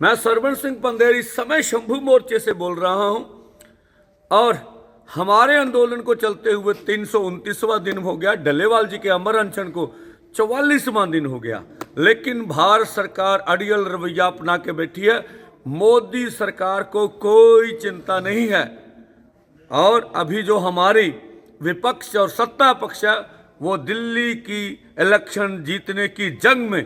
मैं सरवण सिंह पंदेर इस समय शंभू मोर्चे से बोल रहा हूं और हमारे आंदोलन को चलते हुए 329वां दिन हो गया। डल्लेवाल जी के अमर अनशन को 44वां दिन हो गया, लेकिन भारत सरकार अड़ियल रवैया अपना के बैठी है। मोदी सरकार को कोई चिंता नहीं है और अभी जो हमारी विपक्ष और सत्ता पक्ष है वो दिल्ली की इलेक्शन जीतने की जंग में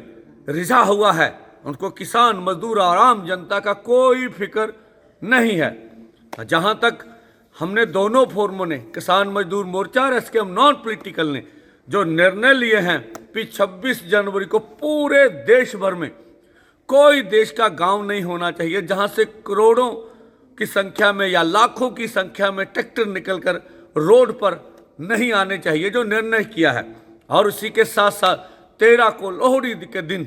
रिझा हुआ है। उनको किसान, मजदूर और आम जनता का कोई फिक्र नहीं है। जहां तक हमने दोनों फोरमों ने, किसान मजदूर मोर्चा और एसकेएम नॉन पॉलिटिकल ने जो निर्णय लिए हैं कि 26 जनवरी को पूरे देश भर में कोई देश का गांव नहीं होना चाहिए जहां से करोड़ों की संख्या में या लाखों की संख्या में ट्रैक्टर निकलकर रोड पर नहीं आने चाहिए, जो निर्णय किया है। और उसी के साथ साथ 13 को लोहड़ी के दिन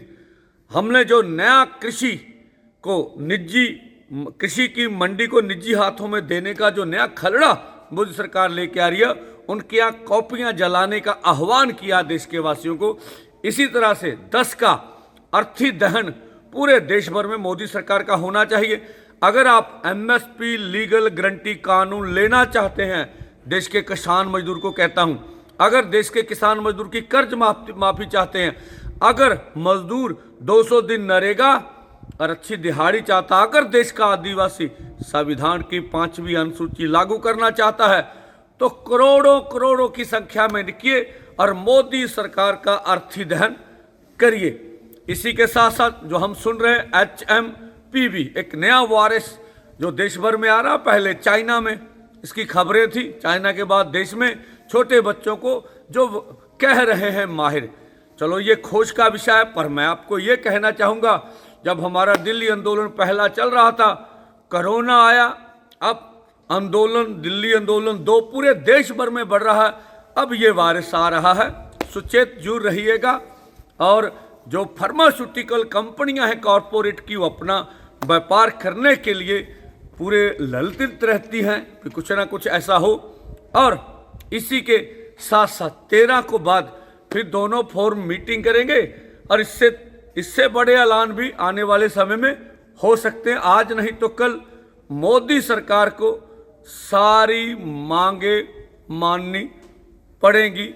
हमने जो नया कृषि की मंडी को निजी हाथों में देने का जो नया खलड़ा मोदी सरकार लेके आ रही है, उनके यहाँ कॉपियां जलाने का आह्वान किया देश के वासियों को। इसी तरह से 10 का अर्थी दहन पूरे देश भर में मोदी सरकार का होना चाहिए। अगर आप एमएसपी लीगल गारंटी कानून लेना चाहते हैं, देश के किसान मजदूर को कहता हूं, अगर देश के किसान मजदूर की कर्ज माफी चाहते हैं, अगर मजदूर 200 दिन नरेगा और अच्छी दिहाड़ी चाहता, अगर देश का आदिवासी संविधान की 5वीं अनुसूची लागू करना चाहता है, तो करोड़ों करोड़ों की संख्या में निकलिए और मोदी सरकार का अर्थी दहन करिए। इसी के साथ साथ जो हम सुन रहे हैं HMPV, एक नया वायरस जो देश भर में आ रहा, पहले चाइना में इसकी खबरें थी, चाइना के बाद देश में छोटे बच्चों को जो कह रहे हैं माहिर। चलो ये खोज का विषय है, पर मैं आपको ये कहना चाहूँगा, जब हमारा दिल्ली आंदोलन पहला चल रहा था, कोरोना आया, अब दिल्ली आंदोलन 2 पूरे देश भर में बढ़ रहा है, अब ये वायरस आ रहा है। सुचेत जुड़ रहिएगा। और जो फार्मास्यूटिकल कंपनियां हैं कॉरपोरेट की, वो अपना व्यापार करने के लिए पूरे ललचित रहती हैं कि कुछ ना कुछ ऐसा हो। और इसी के साथ साथ 13 को बाद फिर दोनों फोरम मीटिंग करेंगे और इससे बड़े ऐलान भी आने वाले समय में हो सकते हैं। आज नहीं तो कल मोदी सरकार को सारी मांगे माननी पड़ेंगी।